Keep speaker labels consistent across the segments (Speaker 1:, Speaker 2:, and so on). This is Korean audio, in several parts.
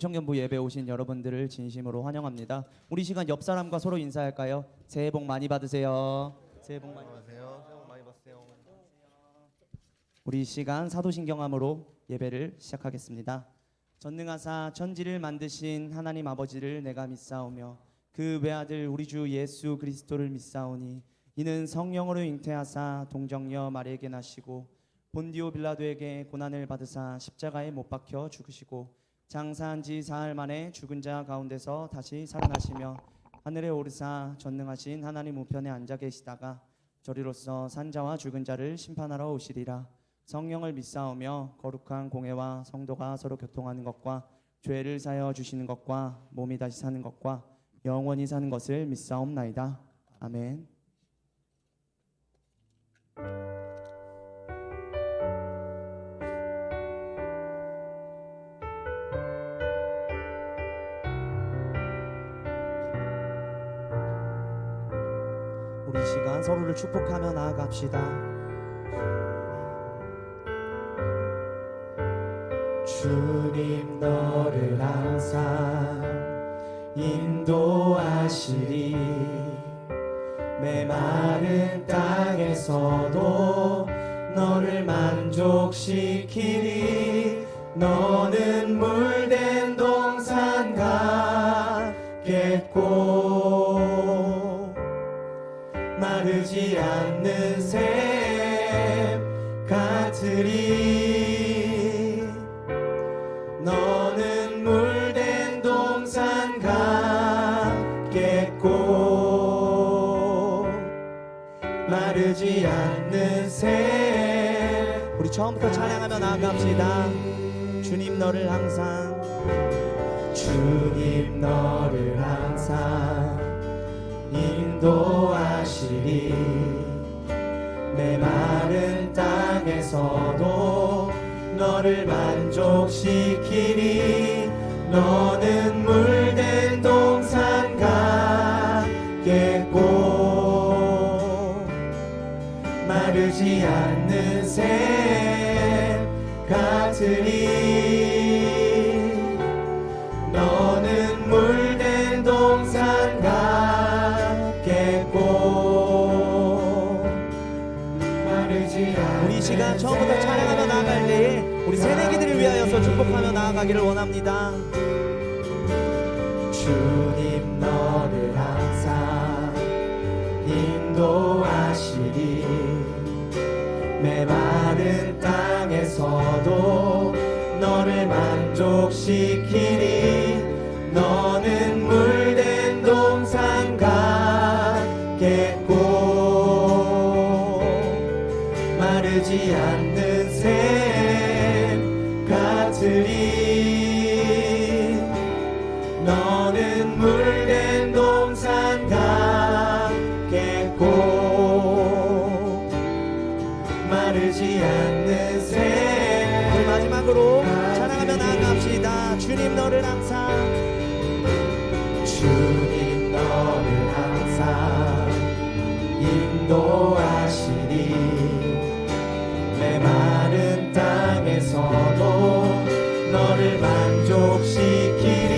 Speaker 1: 청년부 예배 오신 여러분들을 진심으로 환영합니다. 우리 시간 옆 사람과 서로 인사할까요? 새해 복 많이 받으세요. 새해 복 많이 받으세요. 새해 복 많이 받으세요. 우리 시간 사도신경함으로 예배를 시작하겠습니다. 전능하사 천지를 만드신 하나님 아버지를 내가 믿사오며 그 외아들 우리 주 예수 그리스도를 믿사오니 이는 성령으로 잉태하사 동정녀 마리에게 나시고 본디오 빌라도에게 고난을 받으사 십자가에 못 박혀 죽으시고 장사한 지 사흘 만에 죽은 자 가운데서 다시 살아나시며 하늘에 오르사 전능하신 하나님 우편에 앉아 계시다가 저리로서 산자와 죽은 자를 심판하러 오시리라. 성령을 믿사오며 거룩한 공회와 성도가 서로 교통하는 것과 죄를 사여 주시는 것과 몸이 다시 사는 것과 영원히 사는 것을 믿사옵나이다. 아멘. 우리 시간 서로를 축복하며 나아갑시다.
Speaker 2: 주님 너를 항상 인도하시리. 메마른 땅에서도 너를 만족시키리. 너는 물된 동산 같겠고 마르지 않는 샘 같으리. 너는 물된 동산 같겠고 마르지 않는 샘.
Speaker 1: 우리 처음부터 찬양하며 나아갑시다. 주님 너를 항상
Speaker 2: 주님 너를 항상 인도하시리. 메마른 땅에서도 너를 만족시키리. 너는 물된 동산 같겠고 마르지 않는 샘 같으리. 너는 물된 동산 같겠고 마르지 않는
Speaker 1: 우리 시간 처음부터 찬양하며 나아갈 때에 우리 새내기들을 위하여서 축복하며 나아가기를 원합니다.
Speaker 2: 주님 너를 항상 인도하시리. 메마른 땅에서도 너를 만족시키리. 너는 물된 동산 같겠고 마르지 않는 샘 같으리. 너는 물된 동산 같겠고 마르지 않는 샘.
Speaker 1: 우리 마지막으로 찬양하며 나아갑시다. 주님 너를 항상
Speaker 2: 주님 너를 항상 인도하시리. 메마른 땅에서도 너를 만족시키리.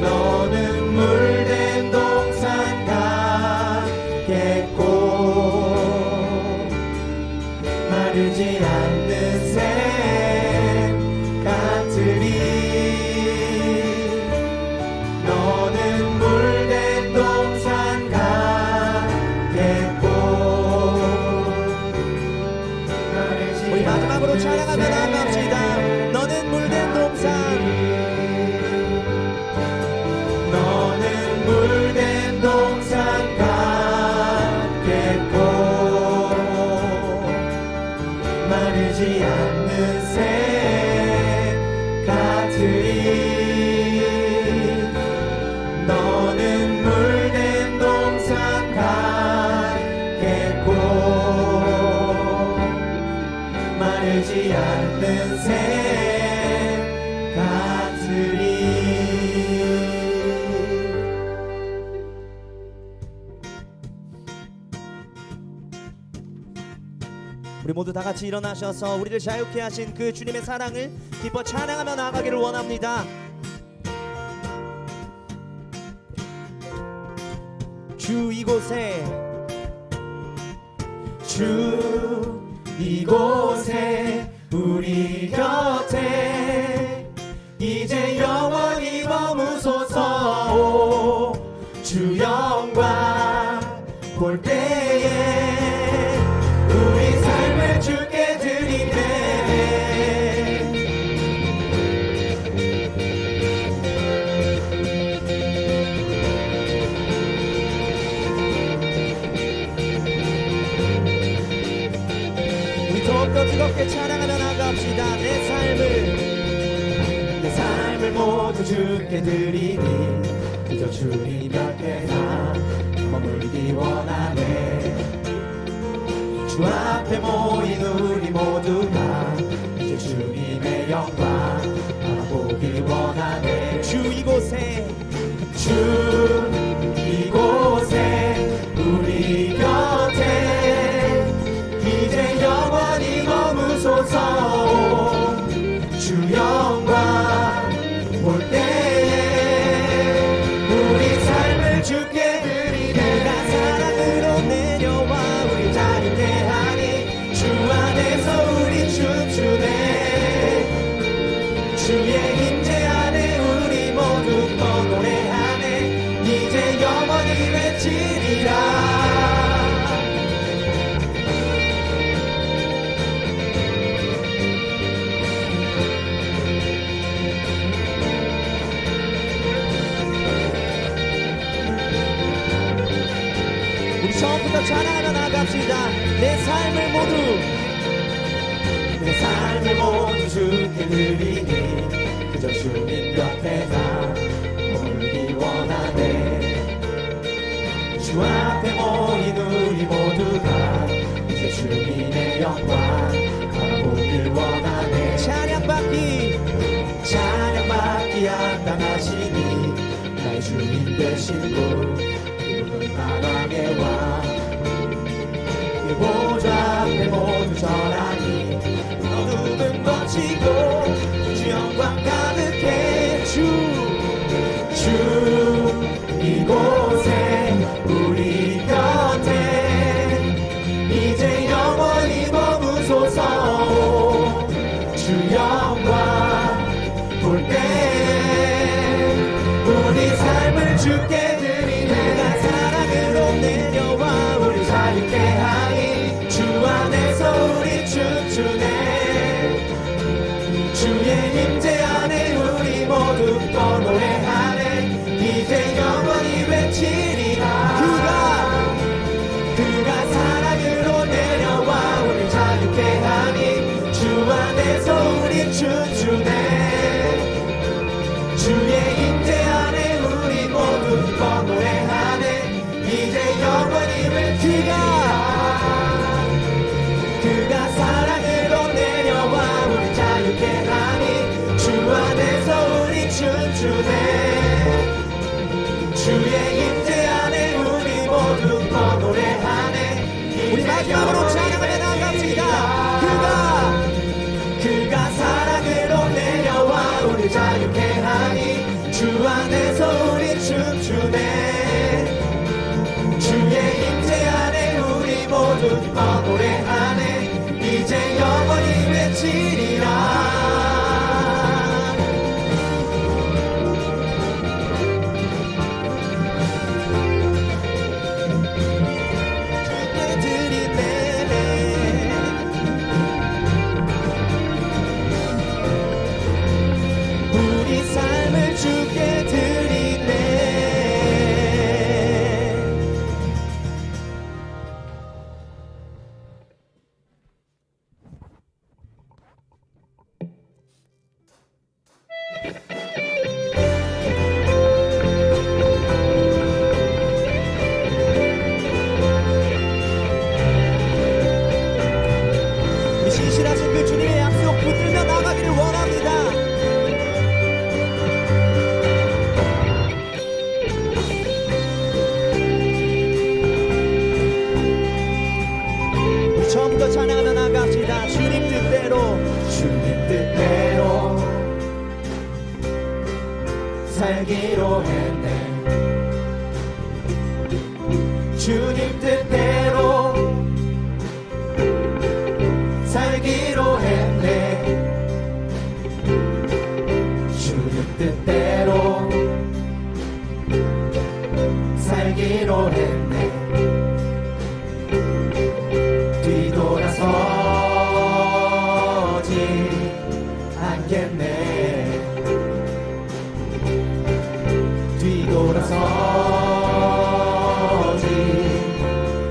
Speaker 2: 너는 물된 동산 같겠고 마르지 않는 샘 같으리. 너는 물된 동산 같겠고
Speaker 1: 우리 마지막으로 찬양하며 나아갑시다. 너는 물된 동산
Speaker 2: 너는 물된 동산 같겠고 마르지 않는 샘 같으리. 너는 물된 동산 같겠고 마르지 않는 샘 같으리.
Speaker 1: 우리 모두 다 같이 일어나셔서 우리를 자유케 하신 그 주님의 사랑을 기뻐 찬양하며 나아가기를 원합니다. 주 이곳에
Speaker 2: 주 이곳에 우리 곁에 이제 영원히 머무소서. 주 영광 볼 때에 우리 삶을 주께 드리네.
Speaker 1: 우리 더욱더 뜨겁게 찬양하며 나갑시다.
Speaker 2: 내 삶을 모두 주께 드리니 그저 주님 곁에나 머물기 원하네. 주 앞에 모인 우리 모두가 이제 주님의 영광 바라보기 원하네.
Speaker 1: 주 이곳에
Speaker 2: 주 이곳에 우리 곁에 이제 영원히 머무소서. 주 영광 볼 때에 우리 삶을 주께 드리네.
Speaker 1: 내가 사랑으로 내려와 우리
Speaker 2: 자유케 하니 주 안에서 우리 춤추네. 주의 임재 안에 우리 모두 또 노래하네. 이제 영원히 외치리라.
Speaker 1: 우리 처음부터 찬양하며 나갑시다. 내 삶을
Speaker 2: 모두 주께 드리니 그저 주님 곁에나 머물기 원하네. 주 앞에 모인 우리 모두가 이제 주님의 영광 바라보길 원하네.
Speaker 1: 찬양받기
Speaker 2: 합당하시니 나의 주님 되신 분 그분은 만왕의 왕. 그 보좌 앞에 모두 절하니 어둠은 걷히고 주 영광 가득해. 주 이곳에 우리 곁에 이제 영원히 머무소서. 주 영광 볼 때에 우리 삶을 주께 드리네.
Speaker 1: 내가 사랑으로 내려와
Speaker 2: 우리 자유케 하니 주 안에서 우리 춤추네. 주의 임재 안에 우리 모두 또 노래하네. 이제 영원히 외치리라. 그가 사랑으로 내려와 우리 자유케 하니 주 안에서 우리 춤추네. 주의 임재 안에 우리 모두 또 노래하네. 이제 영원히 외치리라. 그가 사랑으로 내려와 우리 자유케 하니 주 안에서 우리 춤추네. 주의 임재 안에 우리 모두 또 노래하네.
Speaker 1: 우리 마지막으로 찬양하며 나갑시다.
Speaker 2: 그가 사랑으로 내려와 우리 자유케 하니 주 안에서 우리 춤추네. 주의 임재 안에 우리 모두 또 노래하네. 이제 영원히 외치리라.
Speaker 1: 주께 드리네.
Speaker 2: 우리 삶을 주께 드리네.
Speaker 1: 우리 신실하신 그 주님의 약속 붙들며 나가기를 원합니다. 우리 처음부터 찬양하며 나갑시다. 주님 뜻대로
Speaker 2: 주님 뜻대로 살기로 했네. 뜻대로 살기로 했네. 뒤돌아서지 않겠네. 뒤돌아서지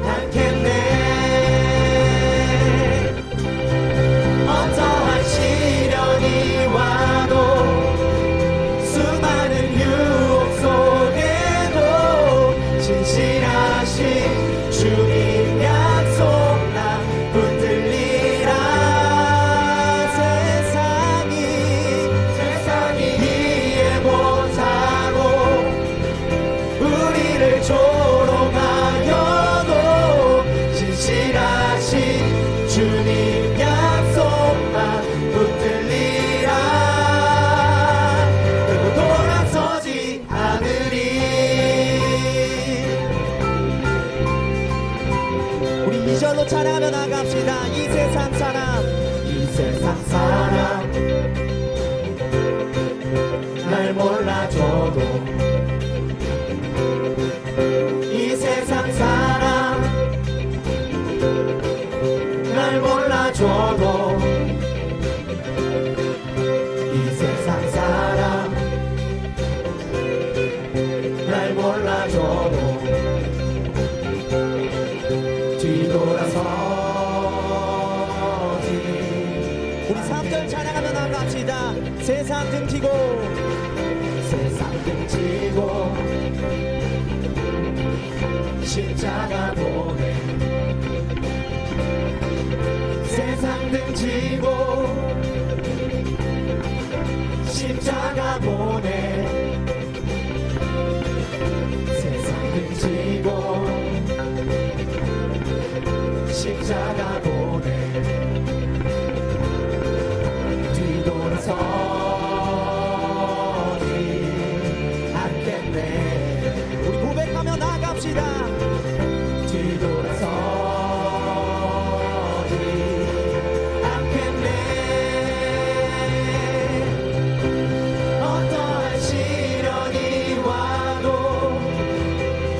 Speaker 2: 않겠네. 어떠한 시련이 와도 수많은 유혹 속에도 진실하신 주님 약속 나 붙들리라. 세상이 이해 못하고 우리를 조롱하여도 진실하신 주님 약속만 붙들리라. 결국 돌아서지 않으리. 우리 2절로 찬양하며 나갑시다. 이 세상 사람 날 몰라줘도 이 세상 사람 날 몰라줘도 이 세상 사람 날 몰라줘도 뒤돌아서지. 우리 3절 찬양하며 나갑시다. 세상 등지고 십자가 보내. 세상 등지고 십자가 보내. 세상 등지고 십자가 보내. 뒤돌아서지 않겠네. 우리 고백하며 나갑시다. 뒤돌아서지 않겠네. 어떠한 시련이 와도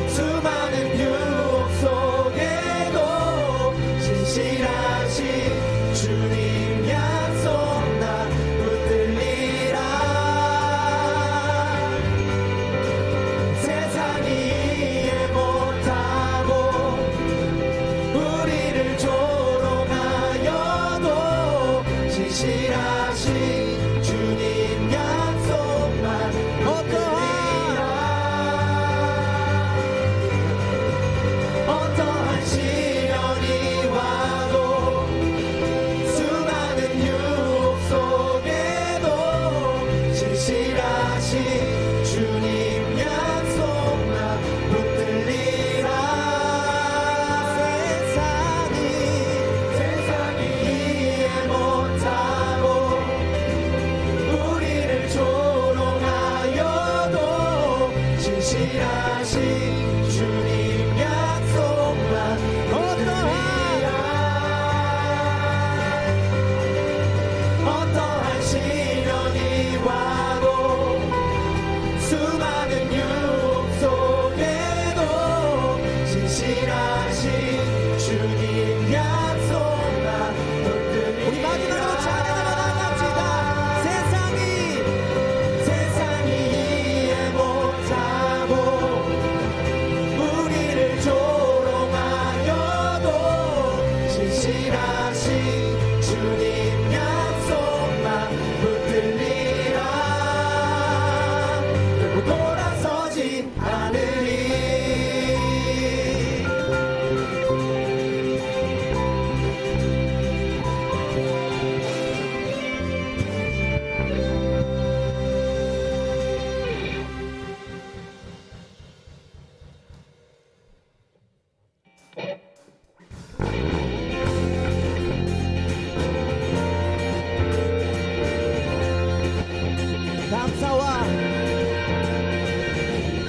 Speaker 2: 수많은 유혹 속에도 진실하신 주님 약속 나 붙들리라. 세상이 이해 못하고 우리를 조롱하여도 진실하신 주님 약속만 붙들리라. 어떠한 시련이 와도 수많은 유혹 속에도 진실하신 주님 약속만 붙들리라. 세상이 이해 못하고 우리를 조롱하여도 진실하신 주님 약속만 붙들리라. 어떠한 시련이 와도 수많은 유혹 속에도 진실하신 주님 약속만 붙들리라. 우리 마지막으로 찬양하며 나갑시다. 세상이 이해 못하고 우리를 조롱하여도 진실하신 주님 약속만 붙들리라. 결국 돌아서지 않으리.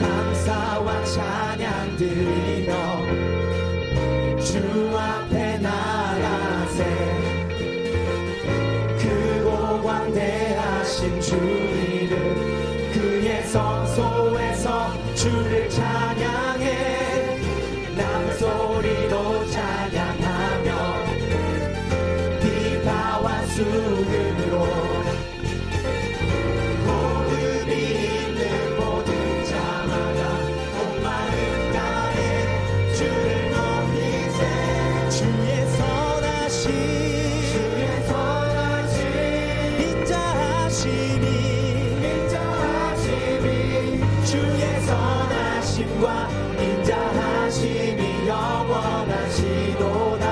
Speaker 2: 감사와 찬양 드리며 주 앞에 나가세. 크고 광대하신 주 이름 성소에서 주를 찬양해 남 소리로 찬양하며 비파와 수금으로 호흡이 있는 모든 자마다 온 마음 다해 주를 높이세 주의 선하심 인자하심이 주의 선하심과 인자하심이 영원하시도다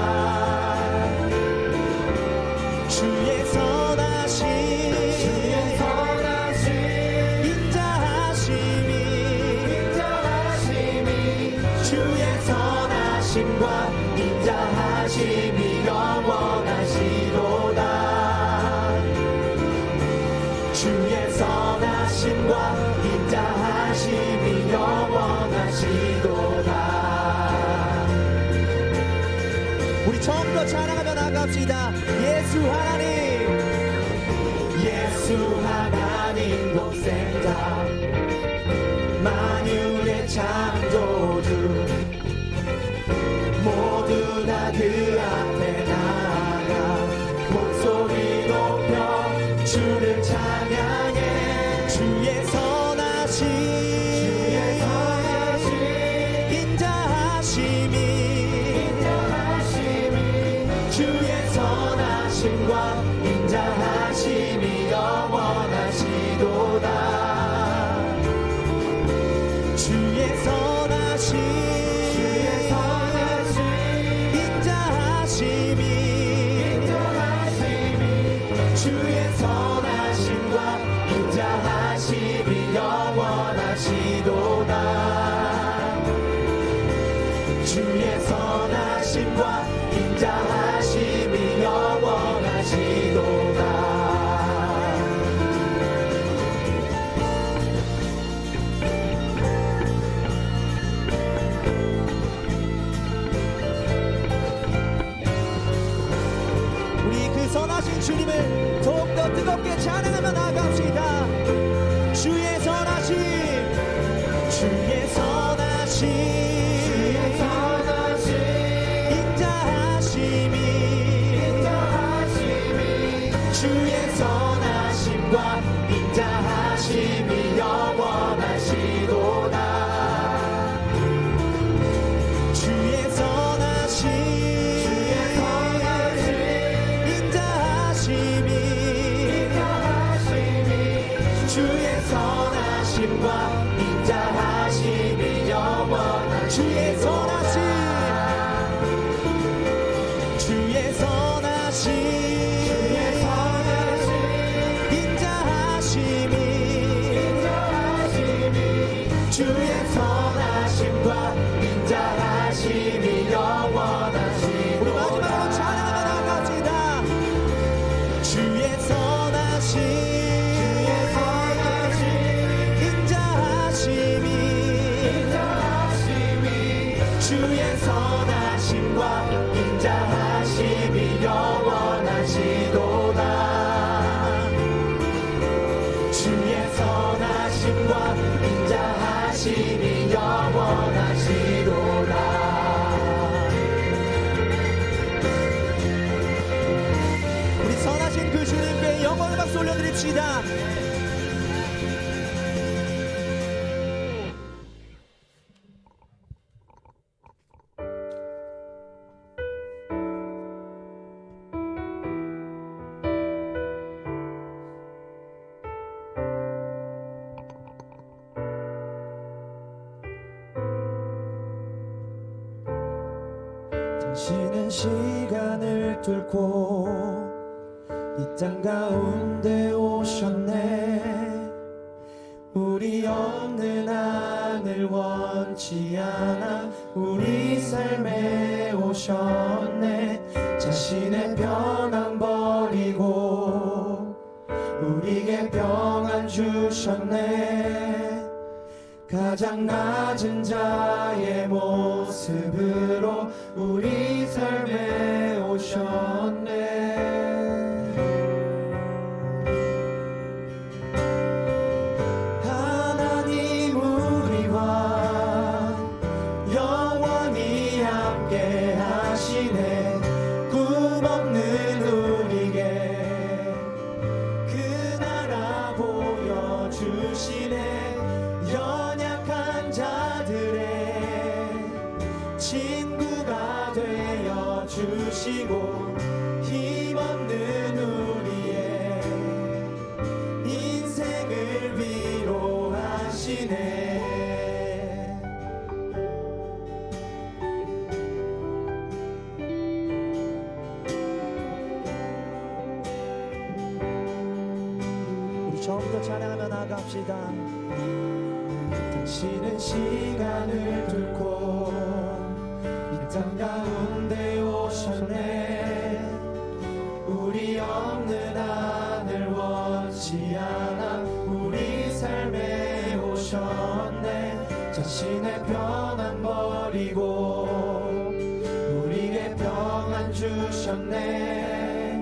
Speaker 2: 주의 선하심 인자하심이 주의 선하심과 인자하심이 영원하시도다 주의 선하심과 인자하심이 영원하시도다. 우리 처음부터 찬양하며 나갑시다. 예수 하나님 예수 하나님 독생자 만유의 창조주 모두 다 그 앞에 나아가 목소리 높여 주를 찬양해 주의 선하심 인자하심이 주의 선하심과 인자하심이 영원하시도다 주의 선하심 인자하심이 주의 선하심과 인자하심이 영원하시도다 주의 선하심과 인자하심이 영원하시도다 우리 그 선하신 주님을 더욱더 뜨겁게 찬양하며 나아갑시다 주의 선하심 주의 선하심 인자하심이 주의 선하심과 인자하심이 영원하시도다 주의 선하심 인자하심이 주의 선하심과 인자하심이 영원한 주의 선하심 주의 선하심 인자하심이 주의 선하심과 인자하심이 영원하시도다 우리 마지막으로 찬양하며 나갑시다 주의 선하심 인자하심이 주의 선하심과 인자하심이 영원하시도다 주의 선하심과 인자하심이 영원하시도다 우리 선하신 그 주님께 영광의 박수 올려드립시다 당신은 시간을 뚫고 이 땅 가운데 오셨네 우리 없는 하늘 원치 않아 우리 삶에 오셨네 자신의 평안 버리고 우리에게 평안 주셨네 가장 낮은 자의 모습으로 우리 삶에 오셨네 하나님 하시네. 연약한 자들의 친구가 되어 주시고 힘없는 우리의 인생을 위로하시네. 우리 처음부터 찬양하며 나갑시다. 당신은 시간을 뚫고 이 땅 가운데 오셨네. 우리 없는 하늘 원치 않아 우리 삶에 오셨네. 자신의 평안 버리고 우리에게 평안 주셨네.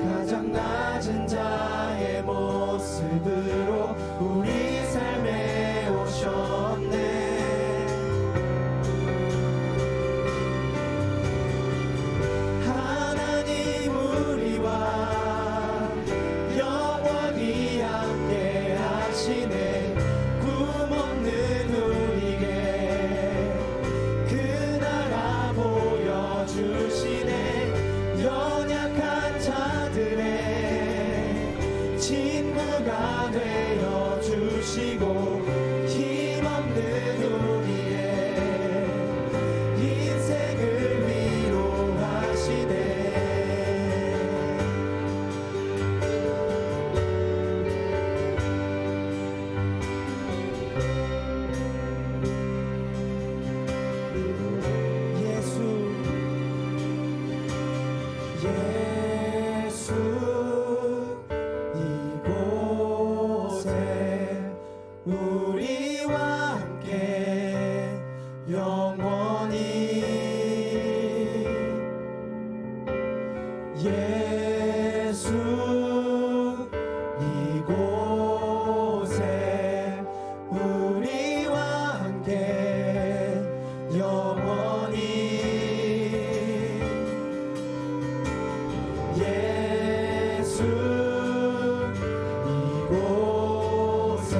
Speaker 2: 가장 낮은 자의 모습으로 우리 삶에 오셨네. 하나님 우리와 영원히 함께 하시네. 꿈없는 우리에게 그 나라 보여주시네. 연약한 자들의 친구가 되어 주시고 힘없는 우리의 인생을 위로하시네. 예수 이곳에 우리와 함께 영원히. 예수 이곳에 우리와 함께 영원히. 예수 이곳에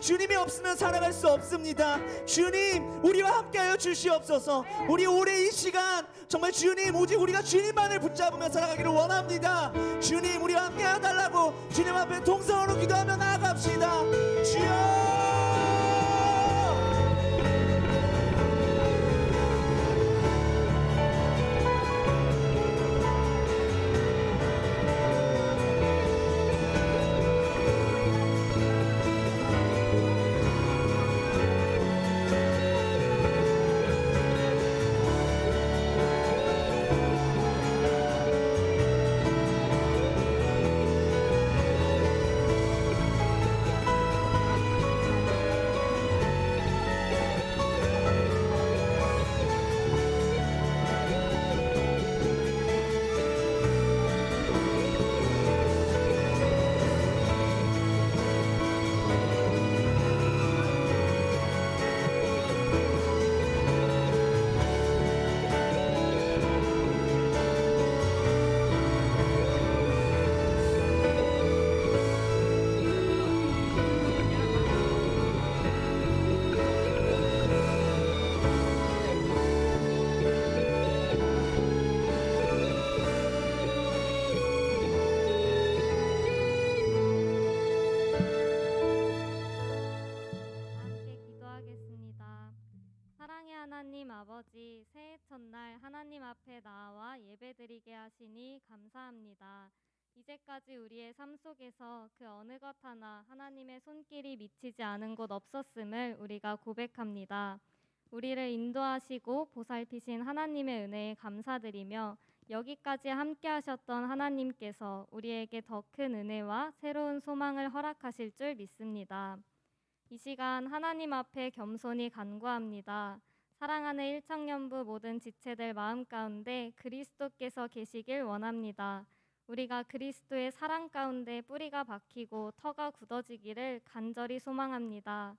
Speaker 1: 주님이 없으면 살아갈 수 없습니다. 주님, 우리와 함께하여 주시옵소서. 우리 올해 이 시간 정말 주님, 오직 우리가 주님만을 붙잡으며 살아가기를 원합니다. 주님, 우리와 함께하여 달라고 주님 앞에 동성으로 기도하며 나아갑시다. 주여.
Speaker 3: 하나님 아버지, 새해 첫날 하나님 앞에 나와 예배드리게 하시니 감사합니다. 이제까지 우리의 삶 속에서 그 어느 것 하나 하나님의 손길이 미치지 않은 곳 없었음을 우리가 고백합니다. 우리를 인도하시고 보살피신 하나님의 은혜에 감사드리며 여기까지 함께 하셨던 하나님께서 우리에게 더 큰 은혜와 새로운 소망을 허락하실 줄 믿습니다. 이 시간 하나님 앞에 겸손히 간구합니다. 사랑하는 일청년부 모든 지체들 마음 가운데 그리스도께서 계시길 원합니다. 우리가 그리스도의 사랑 가운데 뿌리가 박히고 터가 굳어지기를 간절히 소망합니다.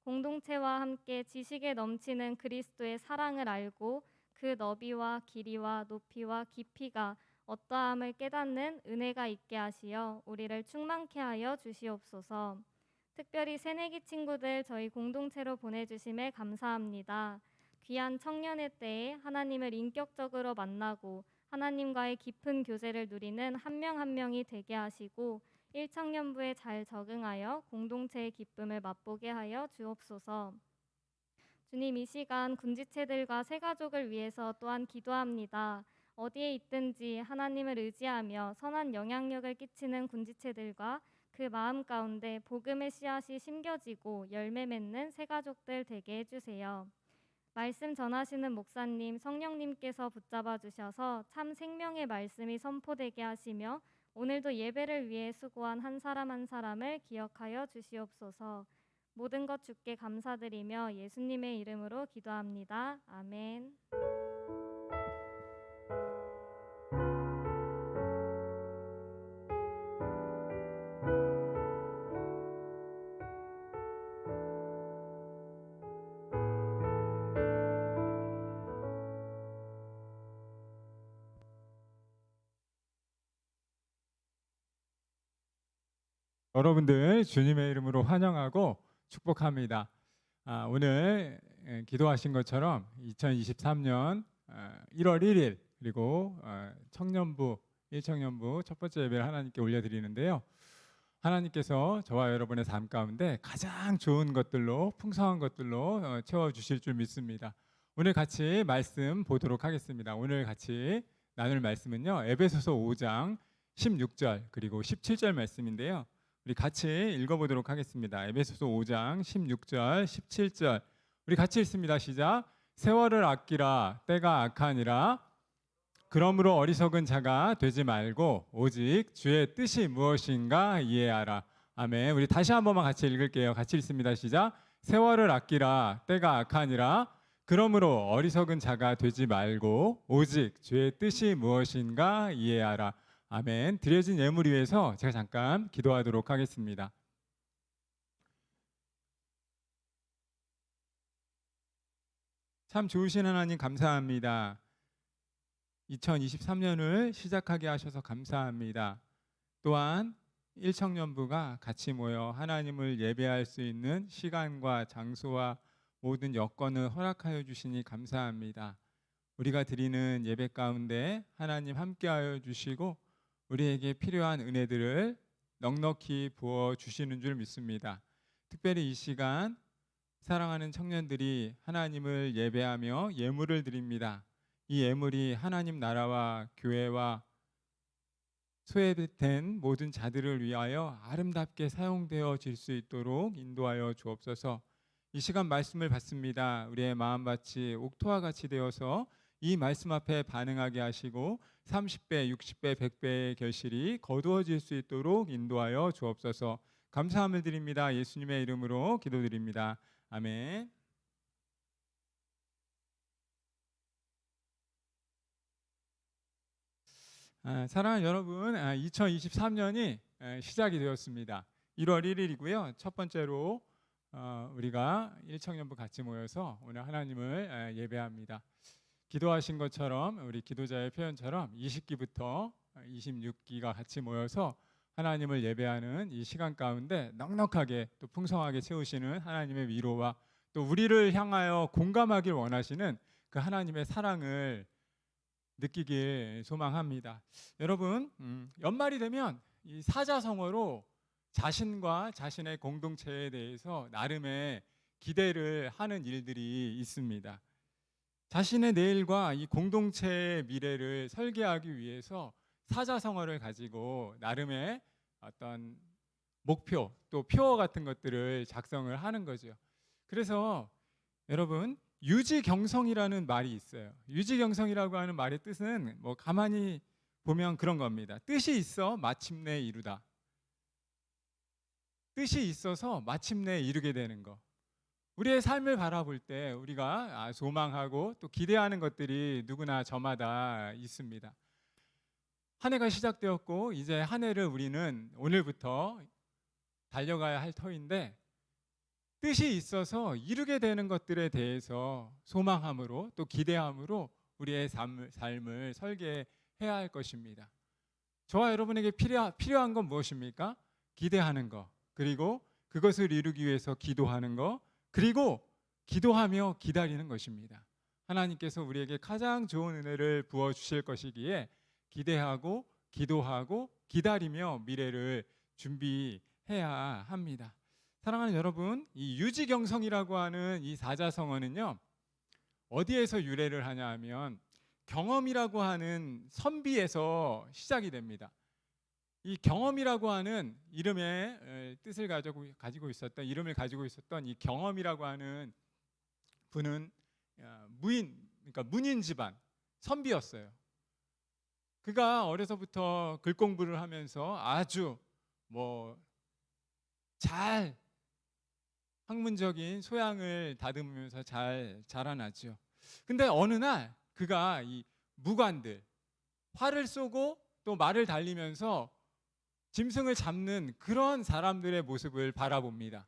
Speaker 3: 공동체와 함께 지식에 넘치는 그리스도의 사랑을 알고 그 너비와 길이와 높이와 깊이가 어떠함을 깨닫는 은혜가 있게 하시어 우리를 충만케 하여 주시옵소서. 특별히 새내기 친구들 저희 공동체로 보내주심에 감사합니다. 귀한 청년의 때에 하나님을 인격적으로 만나고 하나님과의 깊은 교제를 누리는 한 명 한 명이 되게 하시고 일청년부에 잘 적응하여 공동체의 기쁨을 맛보게 하여 주옵소서. 주님, 이 시간 군지체들과 새가족을 위해서 또한 기도합니다. 어디에 있든지 하나님을 의지하며 선한 영향력을 끼치는 군지체들과 그 마음 가운데 복음의 씨앗이 심겨지고 열매 맺는 새가족들 되게 해주세요. 말씀 전하시는 목사님, 성령님께서 붙잡아 주셔서 참 생명의 말씀이 선포되게 하시며 오늘도 예배를 위해 수고한 한 사람 한 사람을 기억하여 주시옵소서. 모든 것 주께 감사드리며 예수님의 이름으로 기도합니다. 아멘.
Speaker 4: 여러분들 주님의 이름으로 환영하고 축복합니다. 오늘 기도하신 것처럼 2023년 1월 1일 그리고 청년부 1청년부 첫 번째 예배를 하나님께 올려드리는데요. 하나님께서 저와 여러분의 삶 가운데 가장 좋은 것들로 풍성한 것들로 채워주실 줄 믿습니다. 오늘 같이 말씀 보도록 하겠습니다. 오늘 같이 나눌 말씀은요, 에베소서 5장 16절 그리고 17절 말씀인데요. 우리 같이 읽어보도록 하겠습니다. 에베소서 5장 16절 17절 우리 같이 읽습니다. 시작. 세월을 아끼라 때가 악하니라. 그러므로 어리석은 자가 되지 말고 오직 주의 뜻이 무엇인가 이해하라. 아멘. 우리 다시 한 번만 같이 읽을게요. 같이 읽습니다. 시작. 세월을 아끼라 때가 악하니라. 그러므로 어리석은 자가 되지 말고 오직 주의 뜻이 무엇인가 이해하라. 아멘. 드려진 예물 위해서 제가 잠깐 기도하도록 하겠습니다. 참 좋으신 하나님 감사합니다. 2023년을 시작하게 하셔서 감사합니다. 또한 일청년부가 같이 모여 하나님을 예배할 수 있는 시간과 장소와 모든 여건을 허락하여 주시니 감사합니다. 우리가 드리는 예배 가운데 하나님 함께하여 주시고 우리에게 필요한 은혜들을 넉넉히 부어 주시는 줄 믿습니다. 특별히 이 시간 사랑하는 청년들이 하나님을 예배하며 예물을 드립니다. 이 예물이 하나님 나라와 교회와 소외된 모든 자들을 위하여 아름답게 사용되어질 수 있도록 인도하여 주옵소서. 이 시간 말씀을 받습니다. 우리의 마음밭이 옥토와 같이 되어서 이 말씀 앞에 반응하게 하시고 30배, 60배, 100배의 결실이 거두어질 수 있도록 인도하여 주옵소서. 감사함을 드립니다. 예수님의 이름으로 기도드립니다. 아멘. 사랑하는 여러분, 2023년이 시작이 되었습니다. 1월 1일이고요. 첫 번째로 우리가 일청년부 같이 모여서 오늘 하나님을 예배합니다. 기도하신 것처럼 우리 기도자의 표현처럼 20기부터 26기가 같이 모여서 하나님을 예배하는 이 시간 가운데 넉넉하게 또 풍성하게 채우시는 하나님의 위로와 또 우리를 향하여 공감하길 원하시는 그 하나님의 사랑을 느끼길 소망합니다. 여러분, 연말이 되면 이 사자성어로 자신과 자신의 공동체에 대해서 나름의 기대를 하는 일들이 있습니다. 자신의 내일과 이 공동체의 미래를 설계하기 위해서 사자성어를 가지고 나름의 어떤 목표 또 표어 같은 것들을 작성을 하는 거죠. 그래서 여러분, 유지경성이라는 말이 있어요. 유지경성이라고 하는 말의 뜻은 뭐 가만히 보면 그런 겁니다. 뜻이 있어 마침내 이루다. 뜻이 있어서 마침내 이루게 되는 거. 우리의 삶을 바라볼 때 우리가 소망하고 또 기대하는 것들이 누구나 저마다 있습니다. 한 해가 시작되었고 이제 한 해를 우리는 오늘부터 달려가야 할 터인데 뜻이 있어서 이루게 되는 것들에 대해서 소망함으로 또 기대함으로 우리의 삶을 설계해야 할 것입니다. 저와 여러분에게 필요한 건 무엇입니까? 기대하는 것, 그리고 그것을 이루기 위해서 기도하는 것, 그리고 기도하며 기다리는 것입니다. 하나님께서 우리에게 가장 좋은 은혜를 부어주실 것이기에 기대하고 기도하고 기다리며 미래를 준비해야 합니다. 사랑하는 여러분, 이 유지경성이라고 하는 이 사자성어는요, 어디에서 유래를 하냐 하면 경험이라고 하는 선비에서 시작이 됩니다. 이 경험이라고 하는 이름의 뜻을 가지고 있었던 이 경험이라고 하는 분은 그러니까 문인 집안 선비였어요. 그가 어려서부터 글 공부를 하면서 아주 잘 학문적인 소양을 다듬으면서 잘 자라나죠. 근데 어느 날 그가 이 무관들, 활을 쏘고 또 말을 달리면서 짐승을 잡는 그런 사람들의 모습을 바라봅니다.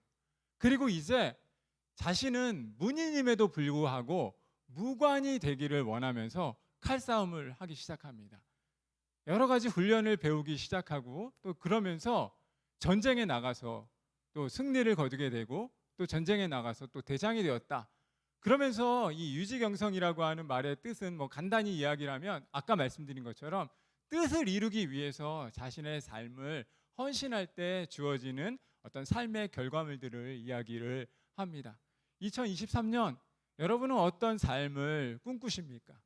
Speaker 4: 그리고 이제 자신은 문인임에도 불구하고 무관이 되기를 원하면서 칼싸움을 하기 시작합니다. 여러 가지 훈련을 배우기 시작하고 또 그러면서 전쟁에 나가서 또 승리를 거두게 되고 또 전쟁에 나가서 또 대장이 되었다. 그러면서 이 유지경성이라고 하는 말의 뜻은 간단히 이야기를 하면 아까 말씀드린 것처럼 뜻을 이루기 위해서 자신의 삶을 헌신할 때 주어지는 어떤 삶의 결과물들을 이야기를 합니다. 2023년 여러분은 어떤 삶을 꿈꾸십니까?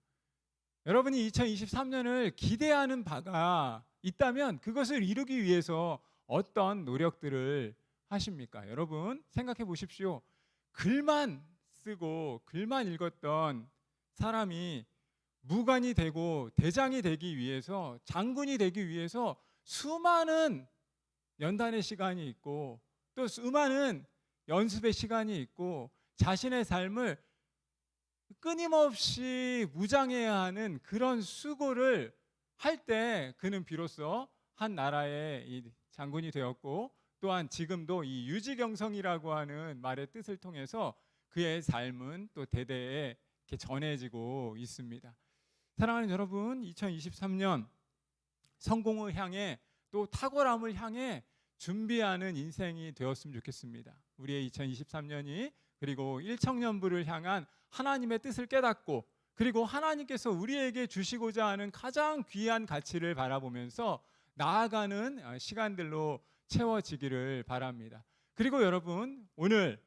Speaker 4: 여러분이 2023년을 기대하는 바가 있다면 그것을 이루기 위해서 어떤 노력들을 하십니까? 여러분 생각해 보십시오. 글만 쓰고 글만 읽었던 사람이 무관이 되고 대장이 되기 위해서, 장군이 되기 위해서 수많은 연단의 시간이 있고 또 수많은 연습의 시간이 있고 자신의 삶을 끊임없이 무장해야 하는 그런 수고를 할 때 그는 비로소 한 나라의 이 장군이 되었고 또한 지금도 이 유지경성이라고 하는 말의 뜻을 통해서 그의 삶은 또 대대에 이렇게 전해지고 있습니다. 사랑하는 여러분, 2023년 성공을 향해 또 탁월함을 향해 준비하는 인생이 되었으면 좋겠습니다. 우리의 2023년이 그리고 일청년부를 향한 하나님의 뜻을 깨닫고 그리고 하나님께서 우리에게 주시고자 하는 가장 귀한 가치를 바라보면서 나아가는 시간들로 채워지기를 바랍니다. 그리고 여러분, 오늘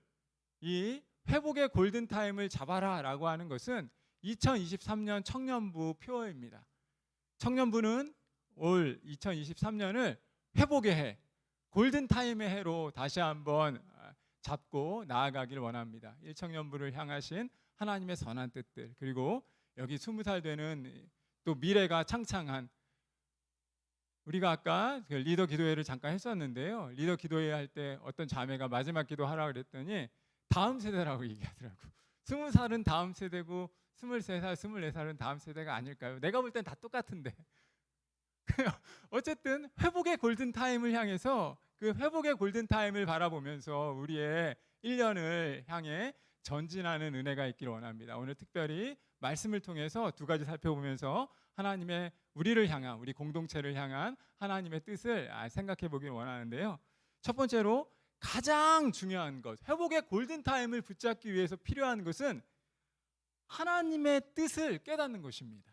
Speaker 4: 이 회복의 골든타임을 잡아라 라고 하는 것은 2023년 청년부 표어입니다. 청년부는 올 2023년을 회복의 해, 골든타임의 해로 다시 한번 잡고 나아가길 원합니다. 일청년부를 향하신 하나님의 선한 뜻들, 그리고 여기 20살 되는 또 미래가 창창한, 우리가 아까 그 리더 기도회를 잠깐 했었는데요. 리더 기도회 할 때 어떤 자매가 마지막 기도하라고 그랬더니 다음 세대라고 얘기하더라고. 20살은 다음 세대고 23살, 24살은 다음 세대가 아닐까요? 내가 볼 땐 다 똑같은데. 어쨌든 회복의 골든타임을 향해서 그 회복의 골든타임을 바라보면서 우리의 1년을 향해 전진하는 은혜가 있기를 원합니다. 오늘 특별히 말씀을 통해서 두 가지 살펴보면서 하나님의 우리를 향한, 우리 공동체를 향한 하나님의 뜻을 생각해 보길 원하는데요. 첫 번째로 가장 중요한 것, 회복의 골든타임을 붙잡기 위해서 필요한 것은 하나님의 뜻을 깨닫는 것입니다.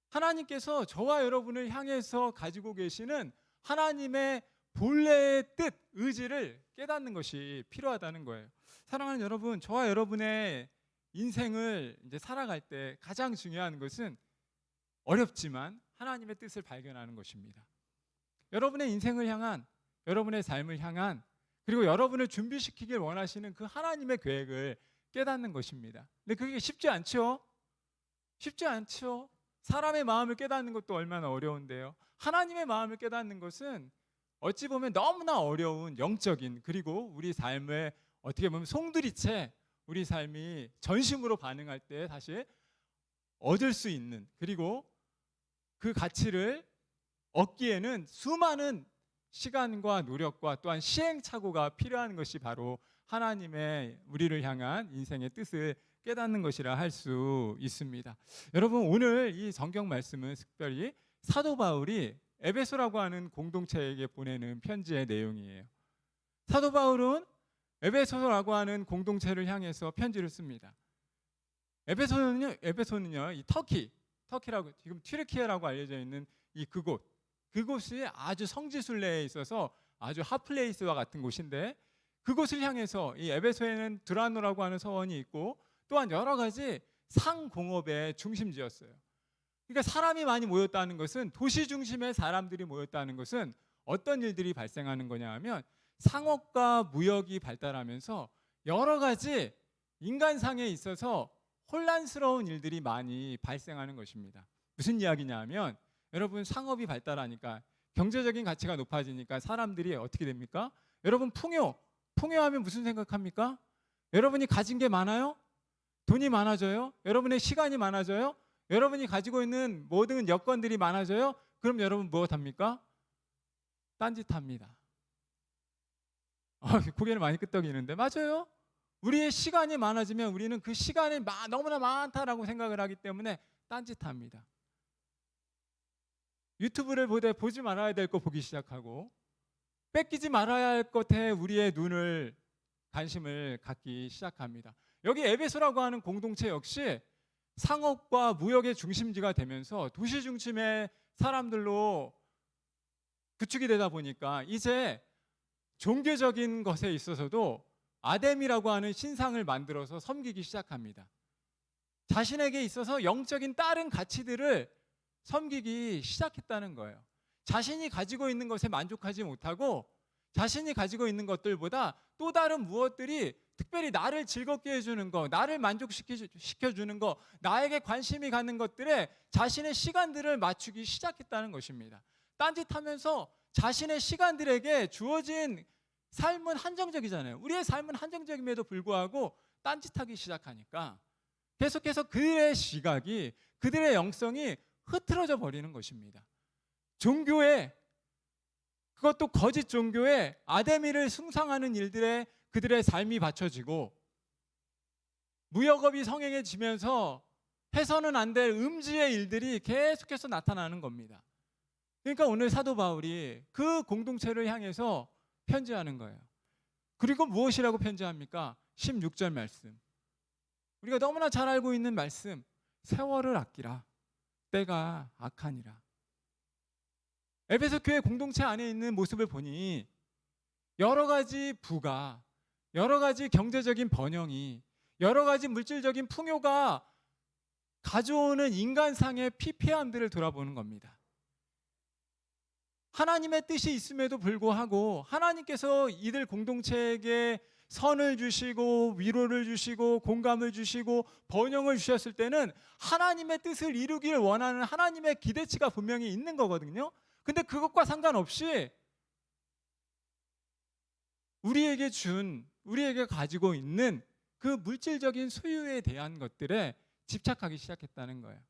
Speaker 4: 하나님께서 저와 여러분을 향해서 가지고 계시는 하나님의 본래의 뜻, 의지를 깨닫는 것이 필요하다는 거예요. 사랑하는 여러분, 저와 여러분의 인생을 이제 살아갈 때 가장 중요한 것은 어렵지만 하나님의 뜻을 발견하는 것입니다. 여러분의 인생을 향한, 여러분의 삶을 향한, 그리고 여러분을 준비시키길 원하시는 그 하나님의 계획을 깨닫는 것입니다. 근데 그게 쉽지 않죠? 쉽지 않죠? 사람의 마음을 깨닫는 것도 얼마나 어려운데요. 하나님의 마음을 깨닫는 것은 어찌 보면 너무나 어려운 영적인, 그리고 우리 삶에 어떻게 보면 송두리째 우리 삶이 전심으로 반응할 때 다시 얻을 수 있는, 그리고 그 가치를 얻기에는 수많은 시간과 노력과 또한 시행착오가 필요한 것이 바로 하나님의 우리를 향한 인생의 뜻을 깨닫는 것이라 할 수 있습니다. 여러분, 오늘 이 성경 말씀은 특별히 사도 바울이 에베소라고 하는 공동체에게 보내는 편지의 내용이에요. 사도 바울은 에베소라고 하는 공동체를 향해서 편지를 씁니다. 에베소는요, 이 터키라고, 지금 튀르키예라고 알려져 있는 이 그곳이 아주 성지순례에 있어서 아주 핫플레이스와 같은 곳인데, 그곳을 향해서 이 에베소에는 드라노라고 하는 서원이 있고 또한 여러 가지 상공업의 중심지였어요. 그러니까 사람이 많이 모였다는 것은, 도시 중심의 사람들이 모였다는 것은 어떤 일들이 발생하는 거냐 하면 상업과 무역이 발달하면서 여러 가지 인간상에 있어서 혼란스러운 일들이 많이 발생하는 것입니다. 무슨 이야기냐 하면, 여러분, 상업이 발달하니까 경제적인 가치가 높아지니까 사람들이 어떻게 됩니까? 여러분, 풍요하면 무슨 생각합니까? 여러분이 가진 게 많아요? 돈이 많아져요? 여러분의 시간이 많아져요? 여러분이 가지고 있는 모든 여건들이 많아져요? 그럼 여러분 무엇합니까? 딴짓합니다. 고개를 많이 끄덕이는데 맞아요. 우리의 시간이 많아지면 우리는 그 시간이 너무나 많다라고 생각을 하기 때문에 딴짓합니다. 유튜브를 보지 말아야 될 거 보기 시작하고, 뺏기지 말아야 할 것에 우리의 눈을, 관심을 갖기 시작합니다. 여기 에베소라고 하는 공동체 역시 상업과 무역의 중심지가 되면서 도시 중심의 사람들로 구축이 되다 보니까 이제 종교적인 것에 있어서도 아데미라고 하는 신상을 만들어서 섬기기 시작합니다. 자신에게 있어서 영적인 다른 가치들을 섬기기 시작했다는 거예요. 자신이 가지고 있는 것에 만족하지 못하고 자신이 가지고 있는 것들보다 또 다른 무엇들이, 특별히 나를 즐겁게 해주는 것, 나를 만족시켜주는 것, 나에게 관심이 가는 것들에 자신의 시간들을 맞추기 시작했다는 것입니다. 딴짓하면서 자신의 시간들에게 주어진 삶은 한정적이잖아요. 우리의 삶은 한정적임에도 불구하고 딴짓하기 시작하니까 계속해서 그들의 시각이, 그들의 영성이 흐트러져 버리는 것입니다. 종교에, 그것도 거짓 종교에 아데미를 숭상하는 일들에 그들의 삶이 바쳐지고, 무역업이 성행해지면서 해서는 안 될 음지의 일들이 계속해서 나타나는 겁니다. 그러니까 오늘 사도 바울이 그 공동체를 향해서 편지하는 거예요. 그리고 무엇이라고 편지합니까? 16절 말씀. 우리가 너무나 잘 알고 있는 말씀. 세월을 아끼라. 때가 악하니라. 에베소 교회 공동체 안에 있는 모습을 보니 여러 가지 부가, 여러 가지 경제적인 번영이, 여러 가지 물질적인 풍요가 가져오는 인간상의 피폐함들을 돌아보는 겁니다. 하나님의 뜻이 있음에도 불구하고 하나님께서 이들 공동체에게 선을 주시고 위로를 주시고 공감을 주시고 번영을 주셨을 때는 하나님의 뜻을 이루길 원하는 하나님의 기대치가 분명히 있는 거거든요. 근데 그것과 상관없이 우리에게 가지고 있는 그 물질적인 소유에 대한 것들에 집착하기 시작했다는 거예요.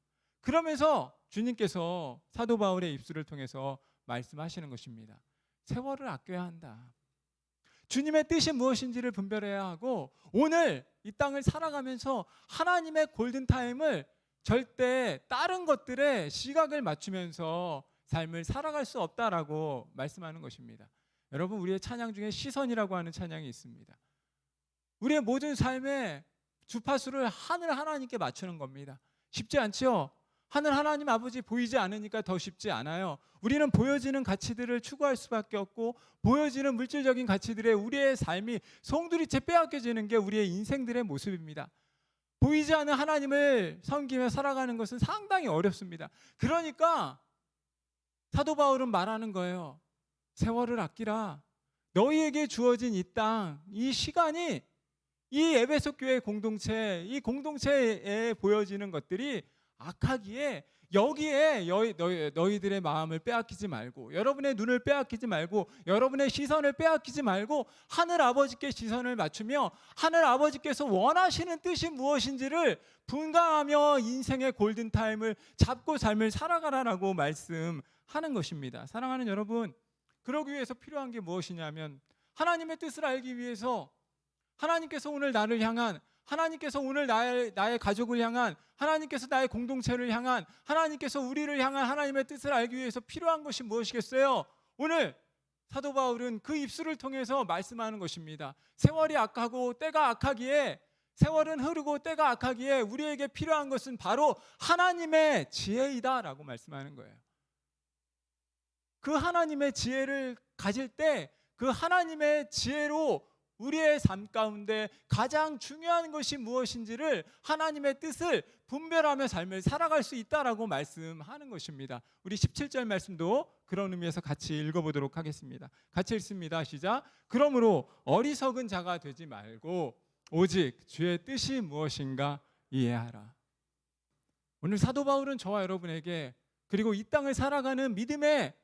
Speaker 4: 그러면서 주님께서 사도 바울의 입술을 통해서 말씀하시는 것입니다. 세월을 아껴야 한다. 주님의 뜻이 무엇인지를 분별해야 하고 오늘 이 땅을 살아가면서 하나님의 골든타임을 절대 다른 것들에 시각을 맞추면서 삶을 살아갈 수 없다라고 말씀하는 것입니다. 여러분, 우리의 찬양 중에 시선이라고 하는 찬양이 있습니다. 우리의 모든 삶의 주파수를 하늘 하나님께 맞추는 겁니다. 쉽지 않죠? 하늘 하나님 아버지 보이지 않으니까 더 쉽지 않아요. 우리는 보여지는 가치들을 추구할 수밖에 없고 보여지는 물질적인 가치들에 우리의 삶이 송두리째 빼앗겨지는 게 우리의 인생들의 모습입니다. 보이지 않는 하나님을 섬기며 살아가는 것은 상당히 어렵습니다. 그러니까 사도 바울은 말하는 거예요. 세월을 아끼라. 너희에게 주어진 이 땅, 이 시간이 이 에베소 교회 공동체, 이 공동체에 보여지는 것들이 악하기에 여기에 너희들의 마음을 빼앗기지 말고 여러분의 눈을 빼앗기지 말고 여러분의 시선을 빼앗기지 말고 하늘 아버지께 시선을 맞추며 하늘 아버지께서 원하시는 뜻이 무엇인지를 분간하며 인생의 골든타임을 잡고 삶을 살아가라라고 말씀하는 것입니다. 사랑하는 여러분, 그러기 위해서 필요한 게 무엇이냐면 하나님의 뜻을 알기 위해서 하나님께서 오늘 나를 향한 하나님께서 오늘 나의 가족을 향한 하나님께서 나의 공동체를 향한 하나님께서 우리를 향한 하나님의 뜻을 알기 위해서 필요한 것이 무엇이겠어요? 오늘 사도 바울은 그 입술을 통해서 말씀하는 것입니다. 세월이 악하고 때가 악하기에 세월은 흐르고 때가 악하기에 우리에게 필요한 것은 바로 하나님의 지혜이다라고 말씀하는 거예요. 그 하나님의 지혜를 가질 때 그 하나님의 지혜로 우리의 삶 가운데 가장 중요한 것이 무엇인지를 하나님의 뜻을 분별하며 삶을 살아갈 수 있다라고 말씀하는 것입니다. 우리 17절 말씀도 그런 의미에서 같이 읽어보도록 하겠습니다. 같이 읽습니다. 시작. 그러므로 어리석은 자가 되지 말고 오직 주의 뜻이 무엇인가 이해하라. 오늘 사도 바울은 저와 여러분에게 그리고 이 땅을 살아가는 믿음의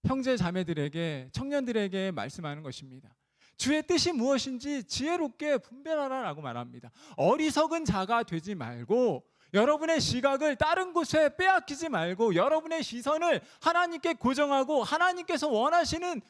Speaker 4: 형제 자매들에게 청년들에게 말씀하는 것입니다. 주의 뜻이 무엇인지 지혜롭게 분별하라라고 말합니다. 어리석은 자가 되지 말고 여러분의 시각을 다른 곳에 빼앗기지 말고 여러분의 시선을 하나님께 고정하고 하나님께서 원하시는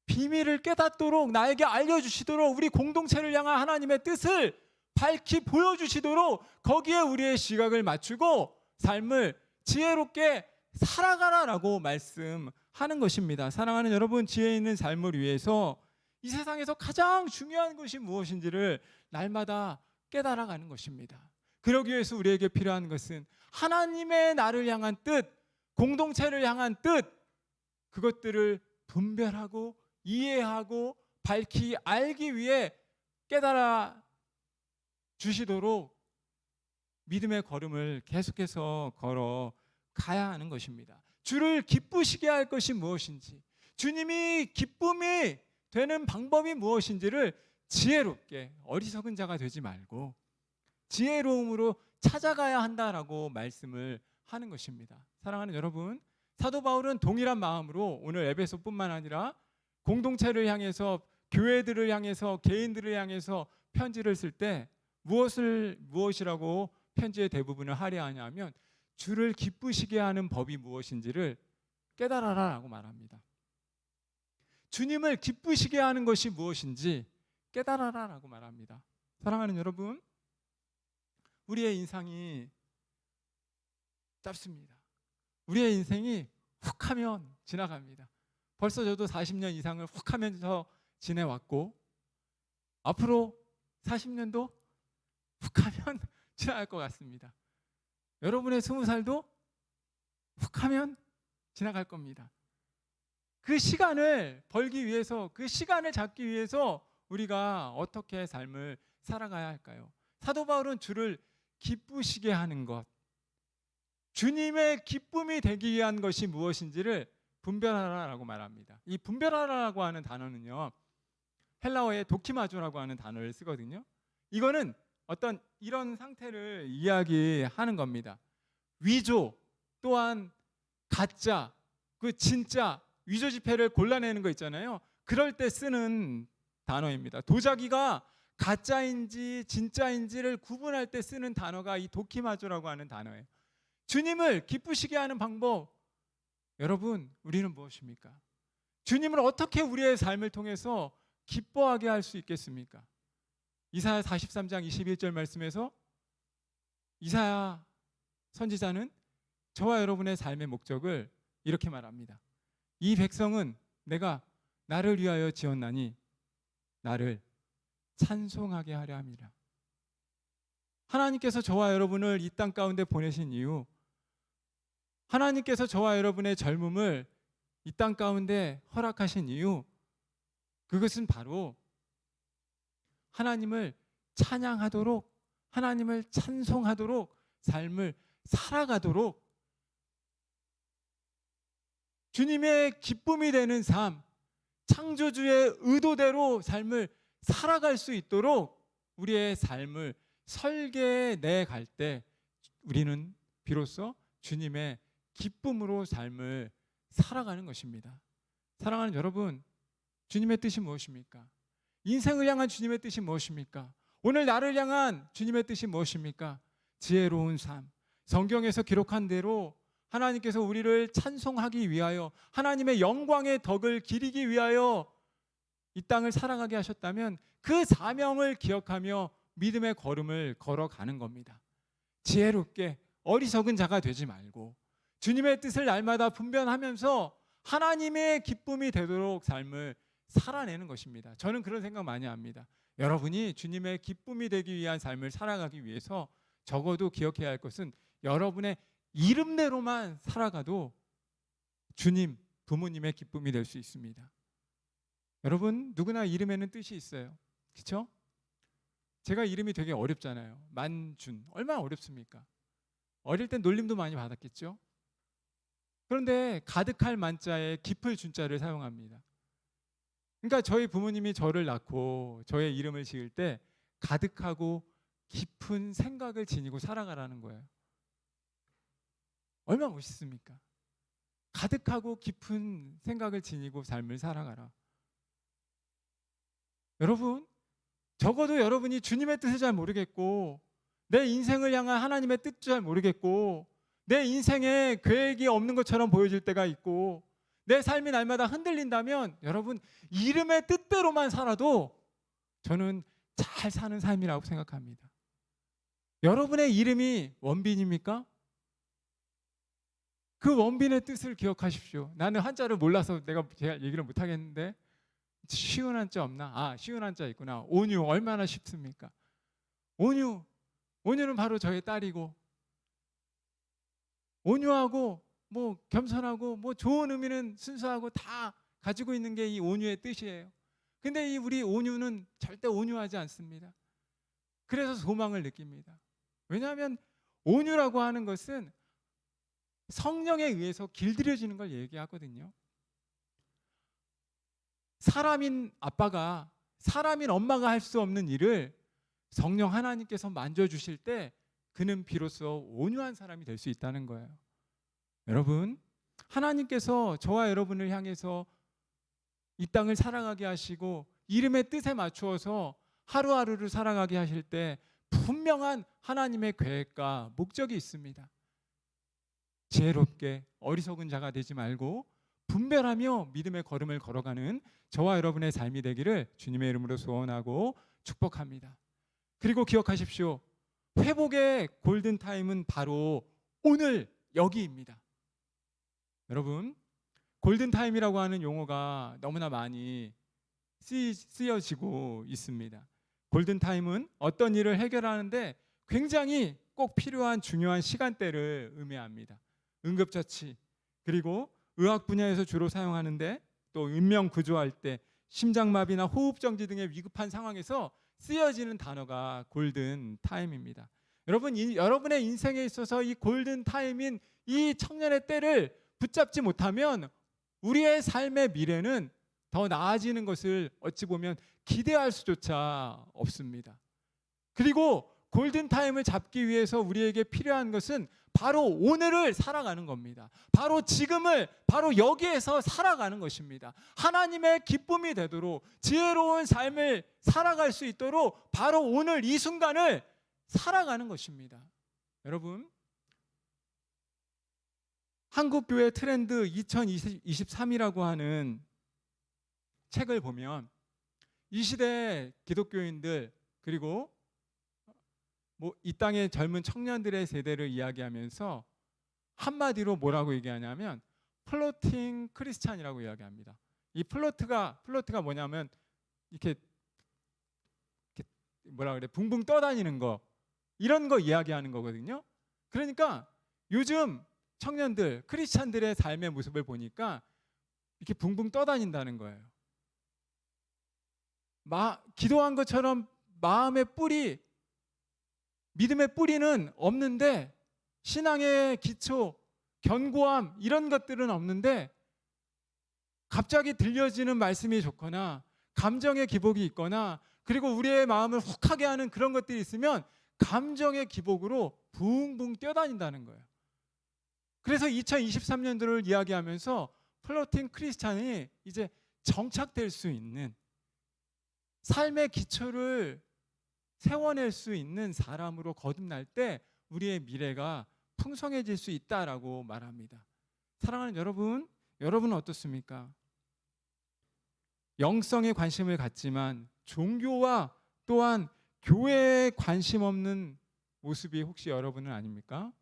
Speaker 4: 비밀을 깨닫도록 나에게 알려주시도록 우리 공동체를 향한 하나님의 뜻을 밝히 보여주시도록 거기에 우리의 시각을 맞추고 삶을 지혜롭게 살아가라라고 말씀하는 것입니다. 사랑하는 여러분, 지혜 있는 삶을 위해서 이 세상에서 가장 중요한 것이 무엇인지를 날마다 깨달아가는 것입니다. 그러기 위해서 우리에게 필요한 것은 하나님의 나를 향한 뜻, 공동체를 향한 뜻, 그것들을 분별하고 이해하고 밝히 알기 위해 깨달아 주시도록 믿음의 걸음을 계속해서 걸어 가야 하는 것입니다. 주를 기쁘시게 할 것이 무엇인지, 주님이 기쁨이 되는 방법이 무엇인지를 지혜롭게 어리석은 자가 되지 말고 지혜로움으로 찾아가야 한다라고 말씀을 하는 것입니다. 사랑하는 여러분, 사도 바울은 동일한 마음으로 오늘 에베소뿐만 아니라 공동체를 향해서 교회들을 향해서 개인들을 향해서 편지를 쓸 때 무엇이라고 편지의 대부분을 하려 하냐면 주를 기쁘시게 하는 법이 무엇인지를 깨달아라라고 말합니다. 주님을 기쁘시게 하는 것이 무엇인지 깨달아라라고 말합니다. 사랑하는 여러분, 우리의 인생이 짧습니다. 우리의 인생이 훅 하면 지나갑니다. 벌써 저도 40년 이상을 훅 하면서 지내왔고 앞으로 40년도 훅 하면 지나갈 것 같습니다. 여러분의 20살도 훅 하면 지나갈 겁니다. 그 시간을 벌기 위해서, 그 시간을 잡기 위해서 우리가 어떻게 삶을 살아가야 할까요? 사도 바울은 주를 기쁘시게 하는 것, 주님의 기쁨이 되기 위한 것이 무엇인지를 분별하라라고 말합니다. 이 분별하라라고 하는 단어는요, 헬라어의 도키마조라고 하는 단어를 쓰거든요. 이거는 어떤 이런 상태를 이야기하는 겁니다. 위조 또한 가짜, 그 진짜 위조 지폐를 골라내는 거 있잖아요. 그럴 때 쓰는 단어입니다. 도자기가 가짜인지 진짜인지를 구분할 때 쓰는 단어가 이 도키마조라고 하는 단어예요. 주님을 기쁘시게 하는 방법, 여러분, 우리는 무엇입니까? 주님을 어떻게 우리의 삶을 통해서 기뻐하게 할 수 있겠습니까? 이사야 43장 21절 말씀에서 이사야 선지자는 저와 여러분의 삶의 목적을 이렇게 말합니다. 이 백성은 내가 나를 위하여 지었나니 나를 찬송하게 하려 함이라. 하나님께서 저와 여러분을 이 땅 가운데 보내신 이유, 하나님께서 저와 여러분의 젊음을 이 땅 가운데 허락하신 이유, 그것은 바로 하나님을 찬양하도록, 하나님을 찬송하도록 삶을 살아가도록 주님의 기쁨이 되는 삶, 창조주의 의도대로 삶을 살아갈 수 있도록 우리의 삶을 설계해 갈 때 우리는 비로소 주님의 기쁨으로 삶을 살아가는 것입니다. 사랑하는 여러분, 주님의 뜻이 무엇입니까? 인생을 향한 주님의 뜻이 무엇입니까? 오늘 나를 향한 주님의 뜻이 무엇입니까? 지혜로운 삶, 성경에서 기록한 대로 하나님께서 우리를 찬송하기 위하여, 하나님의 영광의 덕을 기리기 위하여 이 땅을 살아가게 하셨다면 그 사명을 기억하며 믿음의 걸음을 걸어가는 겁니다. 지혜롭게 어리석은 자가 되지 말고 주님의 뜻을 날마다 분별하면서 하나님의 기쁨이 되도록 삶을 살아내는 것입니다. 저는 그런 생각 많이 합니다. 여러분이 주님의 기쁨이 되기 위한 삶을 살아가기 위해서 적어도 기억해야 할 것은 여러분의 이름대로만 살아가도 주님, 부모님의 기쁨이 될 수 있습니다. 여러분, 누구나 이름에는 뜻이 있어요. 그렇죠? 제가 이름이 되게 어렵잖아요. 만준, 얼마나 어렵습니까? 어릴 땐 놀림도 많이 받았겠죠? 그런데 가득할 만자에 깊을 준자를 사용합니다. 그러니까 저희 부모님이 저를 낳고 저의 이름을 지을 때 가득하고 깊은 생각을 지니고 살아가라는 거예요. 얼마나 멋있습니까? 가득하고 깊은 생각을 지니고 삶을 살아가라. 여러분, 적어도 여러분이 주님의 뜻을 잘 모르겠고 내 인생을 향한 하나님의 뜻도 잘 모르겠고 내 인생에 계획이 없는 것처럼 보여질 때가 있고 내 삶이 날마다 흔들린다면 여러분, 이름의 뜻대로만 살아도 저는 잘 사는 삶이라고 생각합니다. 여러분의 이름이 원빈입니까? 그 원빈의 뜻을 기억하십시오. 나는 한자를 몰라서 제가 얘기를 못 하겠는데 쉬운 한자 없나? 아, 쉬운 한자 있구나. 온유, 얼마나 쉽습니까? 온유는 바로 저의 딸이고, 온유하고 뭐 겸손하고 뭐 좋은 의미는 순수하고 다 가지고 있는 게 이 온유의 뜻이에요. 근데 이 우리 온유는 절대 온유하지 않습니다. 그래서 소망을 느낍니다. 왜냐하면 온유라고 하는 것은 성령에 의해서 길들여지는 걸 얘기하거든요. 사람인 아빠가, 사람인 엄마가 할 수 없는 일을 성령 하나님께서 만져주실 때 그는 비로소 온유한 사람이 될 수 있다는 거예요. 여러분, 하나님께서 저와 여러분을 향해서 이 땅을 살아가게 하시고 이름의 뜻에 맞추어서 하루하루를 살아가게 하실 때 분명한 하나님의 계획과 목적이 있습니다. 지혜롭게 어리석은 자가 되지 말고 분별하며 믿음의 걸음을 걸어가는 저와 여러분의 삶이 되기를 주님의 이름으로 소원하고 축복합니다. 그리고 기억하십시오. 회복의 골든타임은 바로 오늘 여기입니다. 여러분, 골든타임이라고 하는 용어가 너무나 많이 쓰여지고 있습니다. 골든타임은 어떤 일을 해결하는데 굉장히 꼭 필요한 중요한 시간대를 의미합니다. 응급처치, 그리고 의학 분야에서 주로 사용하는데 또 인명 구조할 때 심장마비나 호흡정지 등의 위급한 상황에서 쓰여지는 단어가 골든타임입니다. 여러분, 여러분의 인생에 있어서 이 골든타임인 이 청년의 때를 붙잡지 못하면 우리의 삶의 미래는 더 나아지는 것을 어찌 보면 기대할 수조차 없습니다. 그리고 골든타임을 잡기 위해서 우리에게 필요한 것은 바로 오늘을 살아가는 겁니다. 바로 지금을, 바로 여기에서 살아가는 것입니다. 하나님의 기쁨이 되도록 지혜로운 삶을 살아갈 수 있도록 바로 오늘 이 순간을 살아가는 것입니다. 여러분, 한국교회 트렌드 2023이라고 하는 책을 보면 이 시대 기독교인들, 그리고 이 땅의 젊은 청년들의 세대를 이야기하면서 한마디로 뭐라고 얘기하냐면 플로팅 크리스찬이라고 이야기합니다. 이 플로트가 뭐냐면 이렇게 뭐라 그래, 붕붕 떠다니는 거, 이런 거 이야기하는 거거든요. 그러니까 요즘 청년들, 크리스찬들의 삶의 모습을 보니까 이렇게 붕붕 떠다닌다는 거예요. 기도한 것처럼 마음의 뿌리, 믿음의 뿌리는 없는데, 신앙의 기초, 견고함 이런 것들은 없는데, 갑자기 들려지는 말씀이 좋거나 감정의 기복이 있거나, 그리고 우리의 마음을 혹하게 하는 그런 것들이 있으면 감정의 기복으로 붕붕 뛰어다닌다는 거예요. 그래서 2023년도를 이야기하면서 플로팅 크리스찬이 이제 정착될 수 있는, 삶의 기초를 세워낼 수 있는 사람으로 거듭날 때 우리의 미래가 풍성해질 수 있다라고 말합니다. 사랑하는 여러분, 여러분은 어떻습니까? 영성에 관심을 갖지만 종교와 또한 교회에 관심 없는 모습이 혹시 여러분은 아닙니까?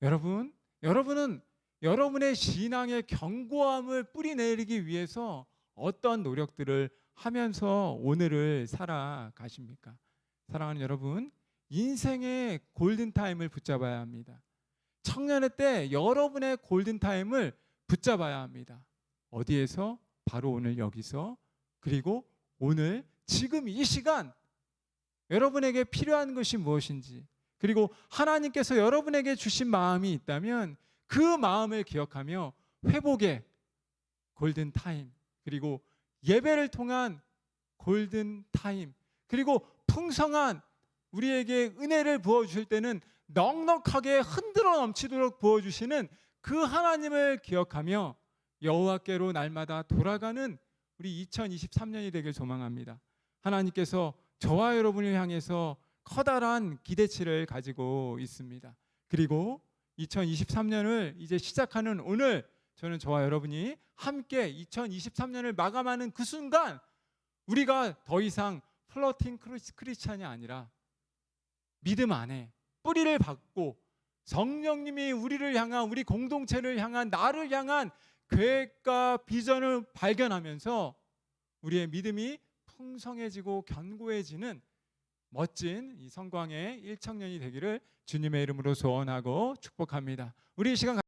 Speaker 4: 여러분은 여러분의 신앙의 견고함을 뿌리내리기 위해서 어떤 노력들을 하면서 오늘을 살아가십니까? 사랑하는 여러분, 인생의 골든타임을 붙잡아야 합니다. 청년의 때 여러분의 골든타임을 붙잡아야 합니다. 어디에서? 바로 오늘 여기서, 그리고 오늘 지금 이 시간 여러분에게 필요한 것이 무엇인지, 그리고 하나님께서 여러분에게 주신 마음이 있다면 그 마음을 기억하며 회복의 골든타임, 그리고 예배를 통한 골든타임, 그리고 풍성한 우리에게 은혜를 부어주실 때는 넉넉하게 흔들어 넘치도록 부어주시는 그 하나님을 기억하며 여호와께로 날마다 돌아가는 우리 2023년이 되길 소망합니다. 하나님께서 저와 여러분을 향해서 커다란 기대치를 가지고 있습니다. 그리고 2023년을 이제 시작하는 오늘, 저는 저와 여러분이 함께 2023년을 마감하는 그 순간 우리가 더 이상 플로팅 크리스찬이 아니라 믿음 안에 뿌리를 받고 성령님이 우리를 향한, 우리 공동체를 향한, 나를 향한 계획과 비전을 발견하면서 우리의 믿음이 풍성해지고 견고해지는 멋진 이 성광의 1청년이 되기를 주님의 이름으로 소원하고 축복합니다. 우리 이 시간